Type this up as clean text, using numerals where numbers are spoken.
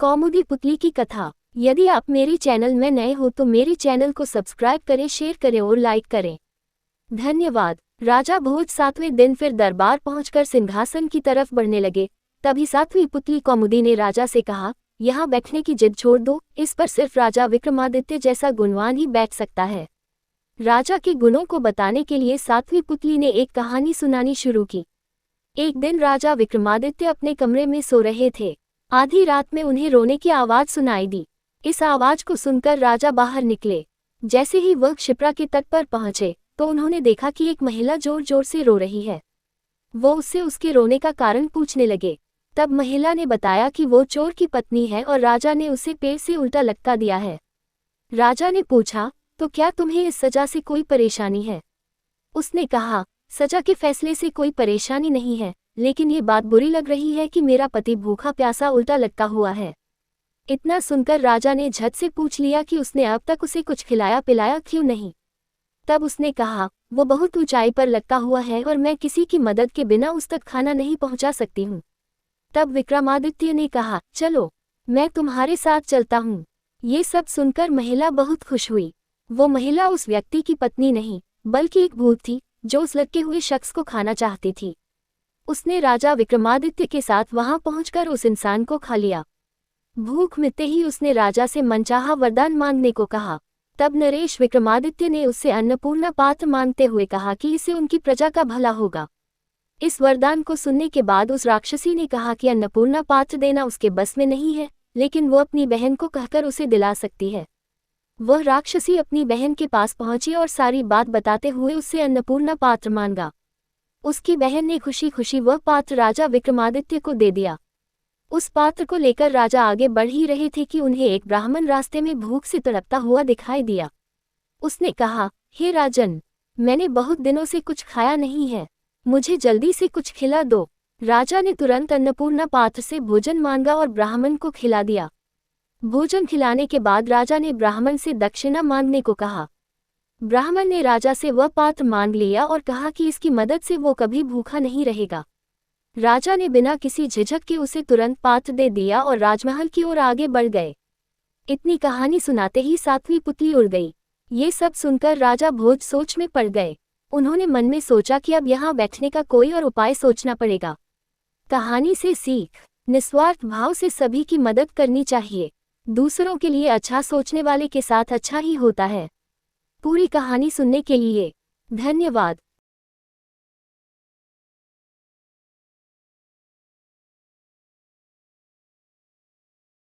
कौमुदी पुतली की कथा। यदि आप मेरे चैनल में नए हो तो मेरे चैनल को सब्सक्राइब करें, शेयर करें और लाइक करें। धन्यवाद। राजा भोज 7वें दिन फिर दरबार पहुंचकर सिंहासन की तरफ बढ़ने लगे। तभी 7वीं पुतली कौमुदी ने राजा से कहा, यहाँ बैठने की जिद छोड़ दो, इस पर सिर्फ राजा विक्रमादित्य जैसा गुणवान ही बैठ सकता है। राजा के गुणों को बताने के लिए 7वीं पुतली ने एक कहानी सुनानी शुरू की। एक दिन राजा विक्रमादित्य अपने कमरे में सो रहे थे। आधी रात में उन्हें रोने की आवाज सुनाई दी। इस आवाज को सुनकर राजा बाहर निकले। जैसे ही वह क्षिप्रा के तट पर पहुंचे तो उन्होंने देखा कि एक महिला जोर जोर से रो रही है। वो उससे उसके रोने का कारण पूछने लगे। तब महिला ने बताया कि वो चोर की पत्नी है और राजा ने उसे पेड़ से उल्टा लटका दिया है। राजा ने पूछा, तो क्या तुम्हें इस सजा से कोई परेशानी है? उसने कहा, सजा के फैसले से कोई परेशानी नहीं है, लेकिन ये बात बुरी लग रही है कि मेरा पति भूखा प्यासा उल्टा लटका हुआ है। इतना सुनकर राजा ने झट से पूछ लिया कि उसने अब तक उसे कुछ खिलाया पिलाया क्यों नहीं। तब उसने कहा, वो बहुत ऊंचाई पर लटका हुआ है और मैं किसी की मदद के बिना उस तक खाना नहीं पहुंचा सकती हूँ। तब विक्रमादित्य ने कहा, चलो मैं तुम्हारे साथ चलता हूँ। ये सब सुनकर महिला बहुत खुश हुई। वो महिला उस व्यक्ति की पत्नी नहीं बल्कि एक भूत थी जो उस लटके हुए शख्स को खाना चाहती थी। उसने राजा विक्रमादित्य के साथ वहां पहुंचकर उस इंसान को खा लिया। भूख मिटते ही उसने राजा से मनचाहा वरदान मांगने को कहा। तब नरेश विक्रमादित्य ने उससे अन्नपूर्णा पात्र मांगते हुए कहा कि इससे उनकी प्रजा का भला होगा। इस वरदान को सुनने के बाद उस राक्षसी ने कहा कि अन्नपूर्णा पात्र देना उसके बस में नहीं है, लेकिन वो अपनी बहन को कहकर उसे दिला सकती है। वह राक्षसी अपनी बहन के पास पहुंची और सारी बात बताते हुए उससे अन्नपूर्णा पात्र मांगा। उसकी बहन ने खुशी खुशी वह पात्र राजा विक्रमादित्य को दे दिया। उस पात्र को लेकर राजा आगे बढ़ ही रहे थे कि उन्हें एक ब्राह्मण रास्ते में भूख से तड़पता हुआ दिखाई दिया। उसने कहा, हे राजन, मैंने बहुत दिनों से कुछ खाया नहीं है, मुझे जल्दी से कुछ खिला दो। राजा ने तुरंत अन्नपूर्णा पात्र से भोजन मांगा और ब्राह्मण को खिला दिया। भोजन खिलाने के बाद राजा ने ब्राह्मण से दक्षिणा मांगने को कहा। ब्राह्मण ने राजा से वह पात्र मांग लिया और कहा कि इसकी मदद से वो कभी भूखा नहीं रहेगा। राजा ने बिना किसी झिझक के उसे तुरंत पात्र दे दिया और राजमहल की ओर आगे बढ़ गए। इतनी कहानी सुनाते ही 7वीं पुतली उड़ गई। ये सब सुनकर राजा भोज सोच में पड़ गए। उन्होंने मन में सोचा कि अब यहाँ बैठने का कोई और उपाय सोचना पड़ेगा। कहानी से सीख, निस्वार्थ भाव से सभी की मदद करनी चाहिए। दूसरों के लिए अच्छा सोचने वाले के साथ अच्छा ही होता है। पूरी कहानी सुनने के लिए धन्यवाद।